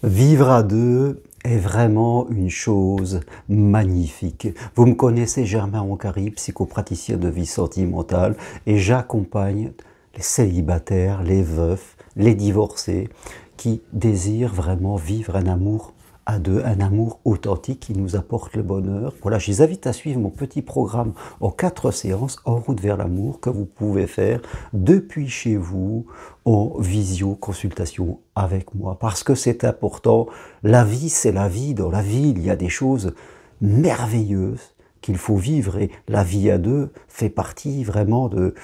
Vivre à deux est vraiment une chose magnifique. Vous me connaissez, Germain Roncari, psychopraticien de vie sentimentale, et j'accompagne les célibataires, les veufs, les divorcés, qui désirent vraiment vivre un amour à deux, un amour authentique qui nous apporte le bonheur. Voilà, je les invite à suivre mon petit programme en 4 séances, En route vers l'amour, que vous pouvez faire depuis chez vous, en visio-consultation avec moi. Parce que c'est important, la vie c'est la vie, dans la vie il y a des choses merveilleuses qu'il faut vivre, et la vie à deux fait partie vraiment de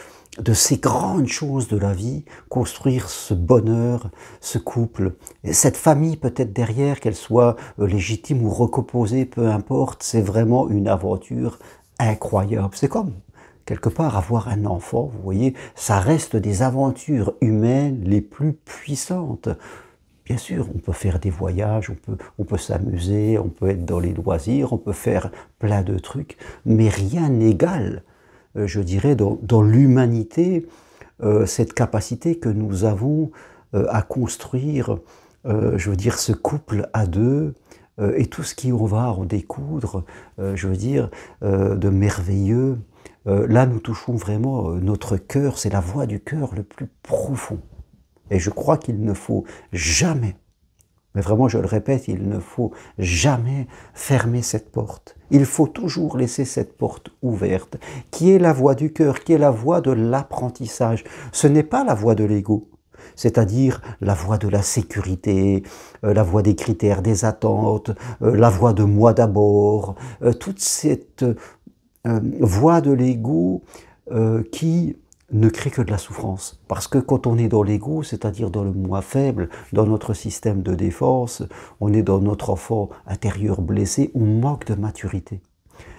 ces grandes choses de la vie, construire ce bonheur, ce couple, et cette famille peut-être derrière, qu'elle soit légitime ou recomposée, peu importe, c'est vraiment une aventure incroyable. C'est comme, quelque part, avoir un enfant, vous voyez, ça reste des aventures humaines les plus puissantes. Bien sûr, on peut faire des voyages, on peut s'amuser, on peut être dans les loisirs, on peut faire plein de trucs, mais rien n'égale, je dirais, dans l'humanité, cette capacité que nous avons à construire, je veux dire, ce couple à deux, et tout ce qui on va en découdre, je veux dire, de merveilleux. Là, nous touchons vraiment notre cœur, c'est la voix du cœur le plus profond. Et je crois qu'il ne faut jamais, mais vraiment je le répète, il ne faut jamais fermer cette porte. Il faut toujours laisser cette porte ouverte, qui est la voix du cœur, qui est la voix de l'apprentissage. Ce n'est pas la voix de l'ego, c'est-à-dire la voix de la sécurité, la voix des critères, des attentes, la voix de moi d'abord, toute cette voix de l'ego qui ne crée que de la souffrance. Parce que quand on est dans l'ego, c'est-à-dire dans le moi faible, dans notre système de défense, on est dans notre enfant intérieur blessé, on manque de maturité.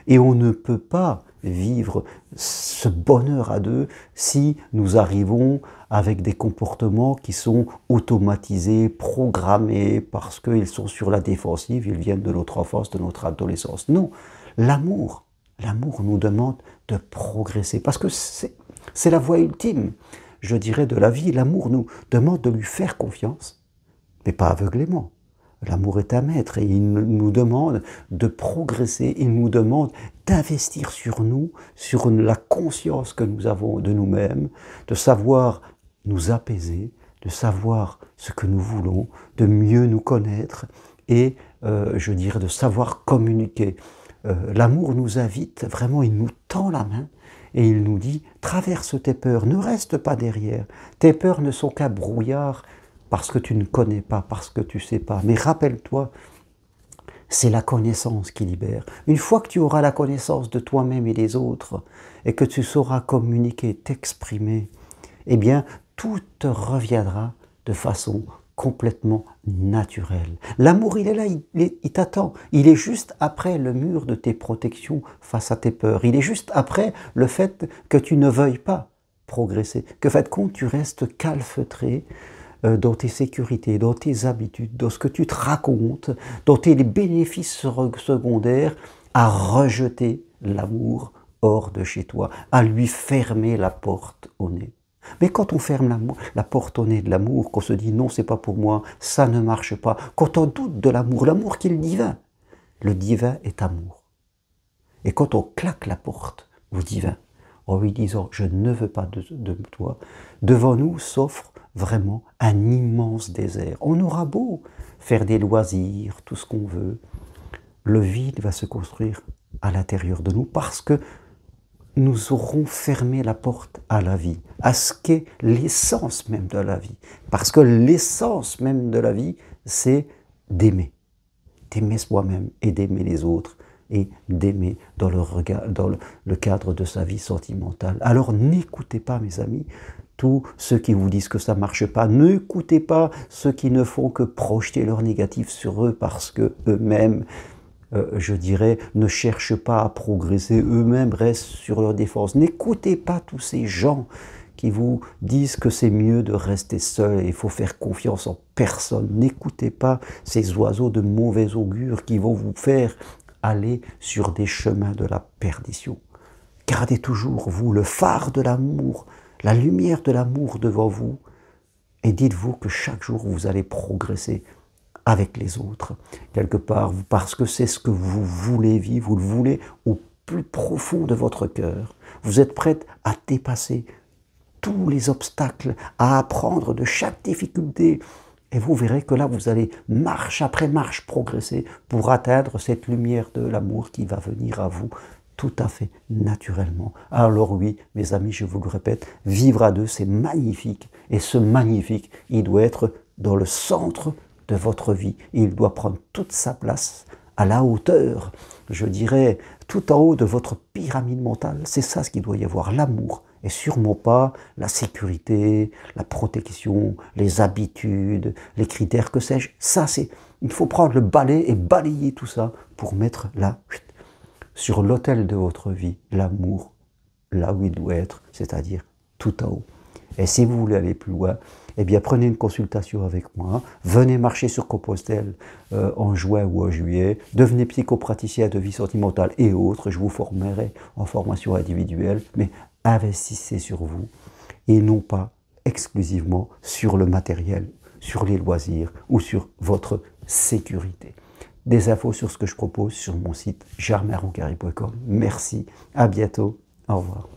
Et on ne peut pas vivre ce bonheur à deux si nous arrivons avec des comportements qui sont automatisés, programmés, parce qu'ils sont sur la défensive, ils viennent de notre enfance, de notre adolescence. Non, l'amour nous demande de progresser, parce que c'est la voie ultime, je dirais, de la vie. L'amour nous demande de lui faire confiance, mais pas aveuglément. L'amour est un maître et il nous demande de progresser, il nous demande d'investir sur nous, sur la conscience que nous avons de nous-mêmes, de savoir nous apaiser, de savoir ce que nous voulons, de mieux nous connaître et, je dirais, de savoir communiquer. L'amour nous invite, vraiment, il nous tend la main et il nous dit « Traverse tes peurs, ne reste pas derrière. Tes peurs ne sont qu'un brouillard parce que tu ne connais pas, parce que tu ne sais pas. Mais rappelle-toi, c'est la connaissance qui libère. Une fois que tu auras la connaissance de toi-même et des autres et que tu sauras communiquer, t'exprimer, eh bien, tout te reviendra de façon complètement naturel. L'amour, il est là, il t'attend. Il est juste après le mur de tes protections face à tes peurs. Il est juste après le fait que tu ne veuilles pas progresser, que, fait compte, tu restes calfeutré dans tes sécurités, dans tes habitudes, dans ce que tu te racontes, dans tes bénéfices secondaires, à rejeter l'amour hors de chez toi, à lui fermer la porte au nez. Mais quand on ferme la porte au nez de l'amour, qu'on se dit non, c'est pas pour moi, ça ne marche pas, quand on doute de l'amour qui est le divin est amour. Et quand on claque la porte au divin, en lui disant je ne veux pas de toi, devant nous s'offre vraiment un immense désert. On aura beau faire des loisirs, tout ce qu'on veut, le vide va se construire à l'intérieur de nous parce que nous aurons fermé la porte à la vie, à ce qu'est l'essence même de la vie. Parce que l'essence même de la vie, c'est d'aimer. D'aimer soi-même et d'aimer les autres et d'aimer dans le cadre de sa vie sentimentale. Alors n'écoutez pas, mes amis, tous ceux qui vous disent que ça ne marche pas. N'écoutez pas ceux qui ne font que projeter leur négatif sur eux parce que eux-mêmes, je dirais, ne cherchent pas à progresser, eux-mêmes restent sur leur défense. N'écoutez pas tous ces gens qui vous disent que c'est mieux de rester seul et il faut faire confiance en personne. N'écoutez pas ces oiseaux de mauvais augure qui vont vous faire aller sur des chemins de la perdition. Gardez toujours, vous, le phare de l'amour, la lumière de l'amour devant vous et dites-vous que chaque jour vous allez progresser avec les autres, quelque part, parce que c'est ce que vous voulez vivre, vous le voulez au plus profond de votre cœur. Vous êtes prête à dépasser tous les obstacles, à apprendre de chaque difficulté. Et vous verrez que là, vous allez marche après marche progresser pour atteindre cette lumière de l'amour qui va venir à vous tout à fait naturellement. Alors oui, mes amis, je vous le répète, vivre à deux, c'est magnifique. Et ce magnifique, il doit être dans le centre de votre vie. Il doit prendre toute sa place à la hauteur, je dirais, tout en haut de votre pyramide mentale. C'est ça ce qu'il doit y avoir, l'amour. Et sûrement pas la sécurité, la protection, les habitudes, les critères, que sais-je. Ça, c'est, il faut prendre le balai et balayer tout ça pour mettre là, sur l'autel de votre vie, l'amour, là où il doit être, c'est-à-dire tout en haut. Et si vous voulez aller plus loin, eh bien prenez une consultation avec moi, venez marcher sur Compostelle en juin ou en juillet, devenez psychopraticien de vie sentimentale et autres, je vous formerai en formation individuelle, mais investissez sur vous et non pas exclusivement sur le matériel, sur les loisirs ou sur votre sécurité. Des infos sur ce que je propose sur mon site germainroncari.com. Merci, à bientôt, au revoir.